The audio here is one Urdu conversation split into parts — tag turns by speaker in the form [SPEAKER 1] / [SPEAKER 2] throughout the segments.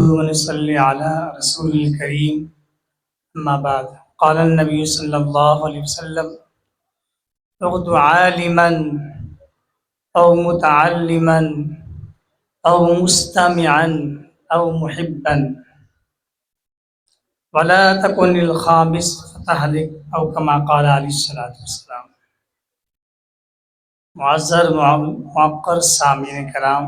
[SPEAKER 1] ونصلي على رسول الكريم أما بعد قال النبي صلى الله عليه وسلم اغد عالما أو متعلما أو مستمعا أو محبا ولا تكن الخامس فتهلك أو كما قال عليه الصلاة والسلام۔ معزز معقر سامعین کرام،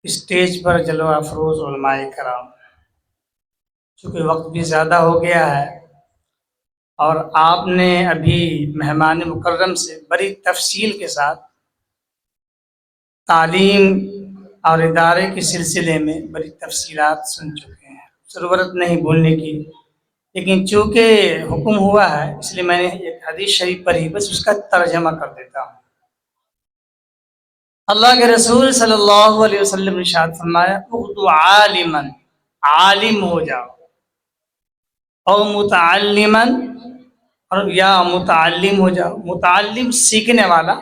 [SPEAKER 1] اسٹیج پر جلوہ افروز علماء کرام، چونکہ وقت بھی زیادہ ہو گیا ہے اور آپ نے ابھی مہمان مکرم سے بڑی تفصیل کے ساتھ تعلیم اور ادارے کے سلسلے میں بڑی تفصیلات سن چکے ہیں، ضرورت نہیں بولنے کی، لیکن چونکہ حکم ہوا ہے اس لیے میں نے ایک حدیث شریف پڑھی، بس اس کا ترجمہ کر دیتا ہوں۔ اللہ کے رسول صلی اللہ علیہ وسلم نے ارشاد فرمایا اغدو عالما، عالم ہو جاؤ، او متعلما، اور یا متعلم ہو جاؤ۔ متعلم سیکھنے والا،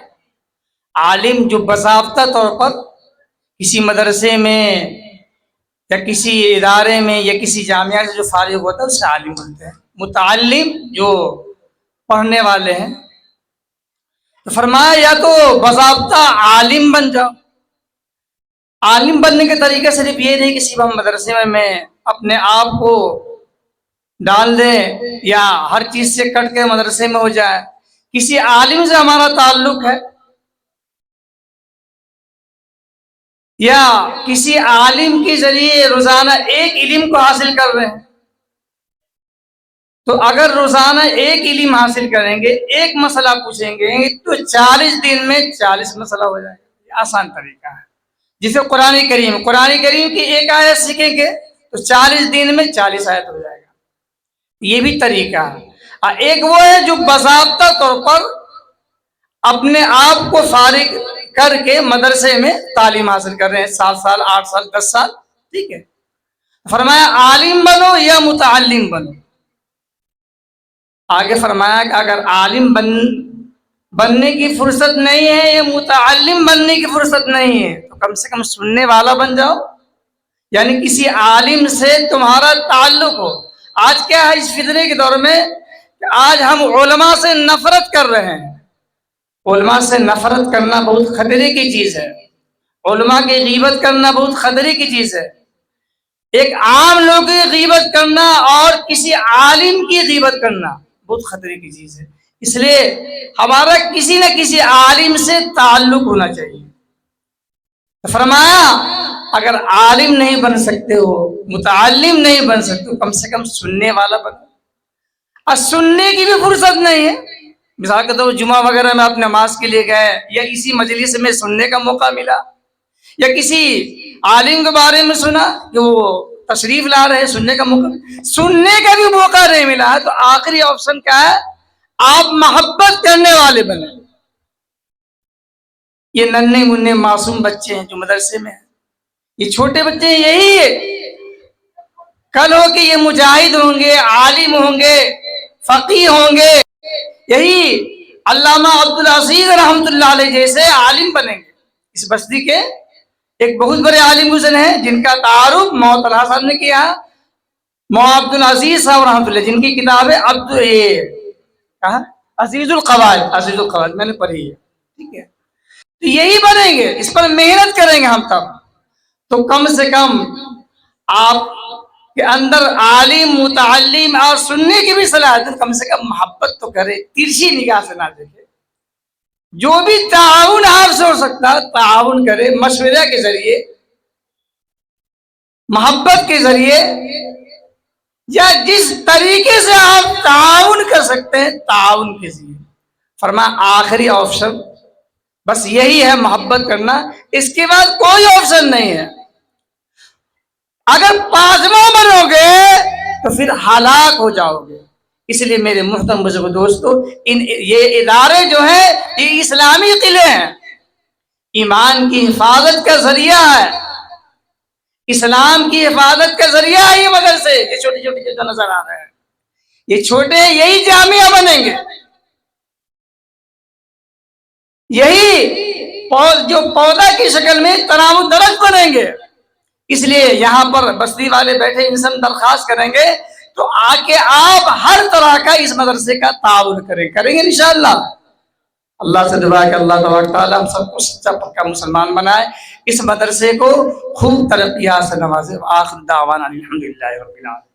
[SPEAKER 1] عالم جو باضابطہ طور پر کسی مدرسے میں یا کسی ادارے میں یا کسی جامعہ سے جو فارغ ہوتا ہے اسے عالم بولتے ہیں۔ متعلم جو پڑھنے والے ہیں، تو فرمایا یا تو باضابطہ عالم بن جاؤ۔ عالم بننے کے طریقے صرف یہ نہیں کہ صرف ہم مدرسے میں اپنے آپ کو ڈال دیں یا ہر چیز سے کٹ کے مدرسے میں ہو جائے، کسی عالم سے ہمارا تعلق ہے یا کسی عالم کے ذریعے روزانہ ایک علم کو حاصل کر رہے ہیں، تو اگر روزانہ ایک علم حاصل کریں گے، ایک مسئلہ پوچھیں گے تو 40 دن میں 40 مسئلہ ہو جائے گا۔ یہ آسان طریقہ ہے، جسے قرآن کریم کی ایک آیت سیکھیں گے تو 40 دن میں 40 آیت ہو جائے گا۔ یہ بھی طریقہ ہے۔ اور ایک وہ ہے جو باضابطہ طور پر اپنے آپ کو فارغ کر کے مدرسے میں تعلیم حاصل کر رہے ہیں، 7 سال 8 سال 10 سال، ٹھیک ہے۔ فرمایا عالم بنو یا متعلم بنو۔ آگے فرمایا کہ اگر عالم بننے کی فرصت نہیں ہے یا متعلم بننے کی فرصت نہیں ہے تو کم سے کم سننے والا بن جاؤ، یعنی کسی عالم سے تمہارا تعلق ہو۔ آج کیا ہے اس فتنے کے دور میں کہ آج ہم علماء سے نفرت کر رہے ہیں۔ علماء سے نفرت کرنا بہت خطرے کی چیز ہے، علماء کی غیبت کرنا بہت خطرے کی چیز ہے۔ ایک عام لوگ کی غیبت کرنا اور کسی عالم کی غیبت کرنا بہت خطرے کی چیز ہے، اس لیے ہمارا کسی نہ کسی عالم سے تعلق ہونا چاہیے۔ فرمایا اگر عالم نہیں بن سکتے ہو، متعلم نہیں بن سکتے ہو، کم سے کم سننے والا بنو۔ اور سننے کی بھی فرصت نہیں ہے، مثال کے طور پر جمعہ وغیرہ میں آپ نماز کے لیے گئے یا اسی مجلس میں سننے کا موقع ملا یا کسی عالم کے بارے میں سنا کہ وہ تشریف لا رہے، سننے کا موقع، سننے کا بھی موقع نہیں ملا ہے، تو آخری آپشن کیا ہے؟ آپ محبت کرنے والے بنے۔ یہ ننھے منھے معصوم بچے ہیں جو مدرسے میں ہیں، یہ چھوٹے بچے ہیں، یہی ہے کل ہو کہ یہ مجاہد ہوں گے، عالم ہوں گے، فقیہ ہوں گے، یہی علامہ عبدالعزیز رحمۃ اللہ علیہ جیسے عالم بنیں گے۔ اس بستی کے ایک بہت بڑے عالم گزرے ہیں جن کا تعارف مو طلحہ صاحب نے کیا، مو عبدالعزیز صاحب رحمۃ اللہ، جن کی کتاب ہے عزیز القواعد میں نے پڑھی ہے، ٹھیک ہے۔ تو یہی بنیں گے، اس پر محنت کریں گے ہم تب، تو کم سے کم آپ کے اندر عالم متعلم اور سننے کی بھی صلاحیت، کم سے کم محبت تو کرے، ترچھی نگاہ سے نہ دیکھے۔ جو بھی تعاون آپ سے ہو سکتا ہے تعاون کرے، مشورہ کے ذریعے، محبت کے ذریعے، یا جس طریقے سے آپ تعاون کر سکتے ہیں تعاون کے ذریعے۔ فرمایا آخری آپشن بس یہی ہے، محبت کرنا، اس کے بعد کوئی آپشن نہیں ہے۔ اگر پانچواں بنو گے تو پھر ہلاک ہو جاؤ گے۔ اس لیے میرے محترم بزرگ دوستو، یہ ادارے جو ہیں یہ اسلامی قلعے ہیں، ایمان کی حفاظت کا ذریعہ ہے، اسلام کی حفاظت کا ذریعہ ہے۔ یہ مدرسے یہ چھوٹے چھوٹے جو نظر آ رہے ہیں، یہ چھوٹے، یہی جامعہ بنیں گے، یہی جو پودا کی شکل میں تناور درخت بنیں گے، اس لیے یہاں پر بستی والے بیٹھے ان سے ہم درخواست کریں گے تو آ کے آپ ہر طرح کا اس مدرسے کا تعاون کریں گے انشاءاللہ. اللہ سے دعا ہے کہ اللہ تبارک تعالیٰ ہم سب کو سچا پکا مسلمان بنائے، اس مدرسے کو خوب ترقیات سے نوازے. آخر دعوانا الحمدللہ رب العالمین.